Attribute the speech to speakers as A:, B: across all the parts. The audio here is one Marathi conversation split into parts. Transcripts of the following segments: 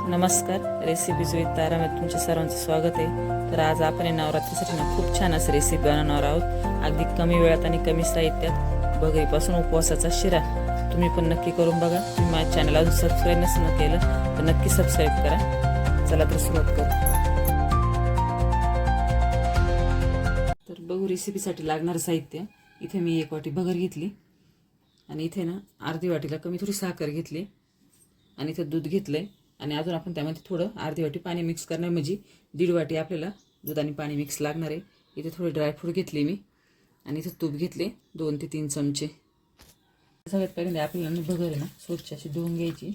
A: नमस्कार, रेसिपीज विथ तारामध्ये तुमच्या सर्वांचं स्वागत आहे. तर आज आपण नवरात्रीसाठी खूप छान असं रेसिपी बनवणार आहोत. अगदी कमी वेळात आणि कमी साहित्यात बघरीपासून उपवासाचा शिरा. तुम्ही पण नक्की करून बघा. तुम्ही माझ्या चॅनलला अजून सबस्क्राईब नसेल केलं तर नक्की सबस्क्राईब करा. चला तर सुरुवात करू. तर बघू रेसिपीसाठी लागणारं साहित्य. इथे मी 1 वाटी बगर घेतली आणि इथे अर्धी वाटीला कमी थोडी साखर घेतली आणि इथे दूध घेतलंय आणि अजून आपण त्यामध्ये थोडं अर्धी वाटी पाणी मिक्स करणार, म्हणजे 1.5 वाटी आपल्याला दूध आणि पाणी मिक्स लागणार आहे. इथे थोडे ड्रायफ्रूट घेतले मी आणि इथे तूप घेतले 2 ते 3 चमचे. सगळ्यात पहिल्यांदा आपल्याला बगर स्वच्छ अशी धुवून घ्यायची.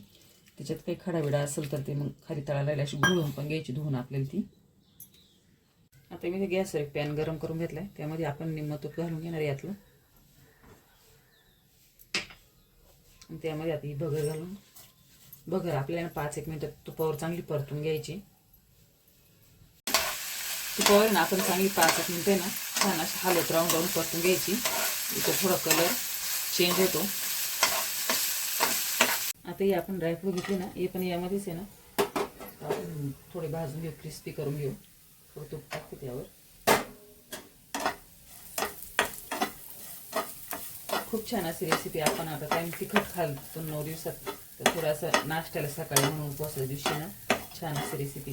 A: त्याच्यात काही खडाबिडा असेल तर ते मग खाली तळायला अशी घुळून पण घ्यायची धुवून आपल्याला ती. आता मी गॅसवर एक पॅन गरम करून घेतलाय, त्यामध्ये आपण निम्म तूप घालून घेणार यातलं आणि त्यामध्ये आता ही बगर घालून बगर आपल्याला 5-1 मिनिट तुपावर चांगली परतून घ्यायची. तुपावर आपण चांगली 5-1 मिनिटं छान अशी हलत राहून परतून घ्यायची. इथं थोडा कलर चेंज होतो. आता हे आपण ड्रायफ्रूट घेतले हे पण यामध्येच आपण थोडे भाजून घेऊ, क्रिस्पी करून घेऊ. थोडं तूप टाकते त्यावर. खूप छान अशी रेसिपी. आपण आता काय तिखट खालतो 9 दिवसात, तर थोडासा नाश्त्याला सकाळी म्हणून उपवासाच्या दिवशी छान अशी रेसिपी.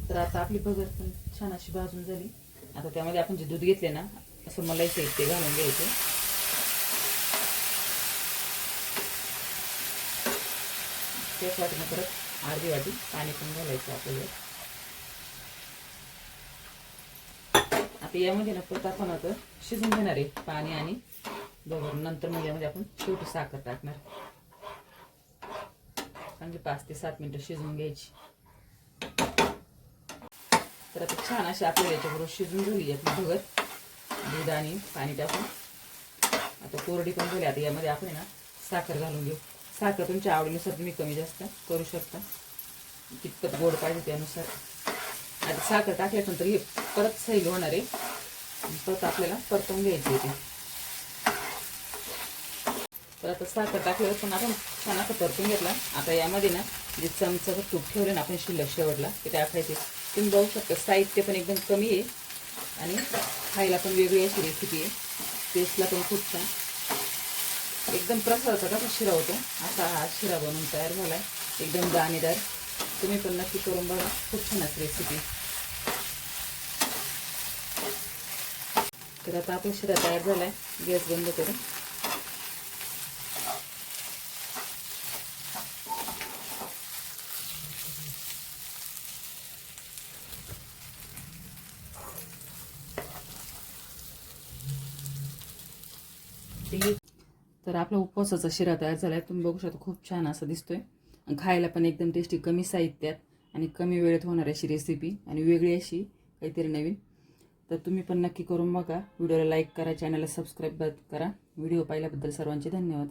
A: तर आता आपली बगर पण छान अशी भाजून झाली. आता त्यामध्ये आपण जे दूध घेतले असं मलाई साहित्य घालून घ्यायचं. त्याच वाटीनं परत अर्धी वाटी पाणी पण घालायचं आपल्याला. आता यामध्ये परत आपण आता शिजून घेणार आहे पाणी आणि बगर. नंतर मग यामध्ये आपण शेवटी साखर टाकणार. चांगली 5 ते 7 मिनिटं शिजवून घ्यायची. तर आता छान अशी आपल्याला याच्याबरोबर शिजून झाली आपली बगर दूध आणि पाणी टाकून. आता कोरडी पण झाली. आता यामध्ये आपण साखर घालून घेऊ. साखर तुमच्या आवडीनुसार तुम्ही कमी जास्त करू शकता, कितपत गोड पाहिजे त्यानुसार. आता साखर टाकल्यानंतर हे परत सैल होणार आहे. परत आपल्याला परतवून घ्यायची होती. तर आता साखर टाकल्यावर पण आपण छान असं परतून घेतला. आता यामध्ये जे चमचं तूप ठेवले आपण शिल्लक शेवटला ते टाकायचे. तुम्ही बघू शकता साहित्य पण एकदम कमी आहे आणि खायला पण वेगळी अशी रेसिपी आहे. टेस्टला पण खूप छान. एकदम प्रसादाचा कसा शिरा होतो असा हा शिरा बनवून तयार झाला आहे. एकदम दाणेदार. तुम्ही पण नक्की करून बघा. खूप छान अशी रेसिपी. तर आता आपला शिरा तयार झालाय. गॅस बंद करू. तर आपला उपवासाचा शिरा तयार झालाय. तुम्ही बघू शकता खूप छान असा दिसतोय आणि खायला पण एकदम टेस्टी. कमी साहित्यात आणि कमी वेळेत होणारी अशी रेसिपी आणि वेगळी अशी काहीतरी नवीन. तर तुम्ही पण नक्की करून बघा. व्हिडिओला लाईक करा, चॅनलला सबस्क्राईब करा. व्हिडिओ पाहिल्याबद्दल सर्वांचे धन्यवाद.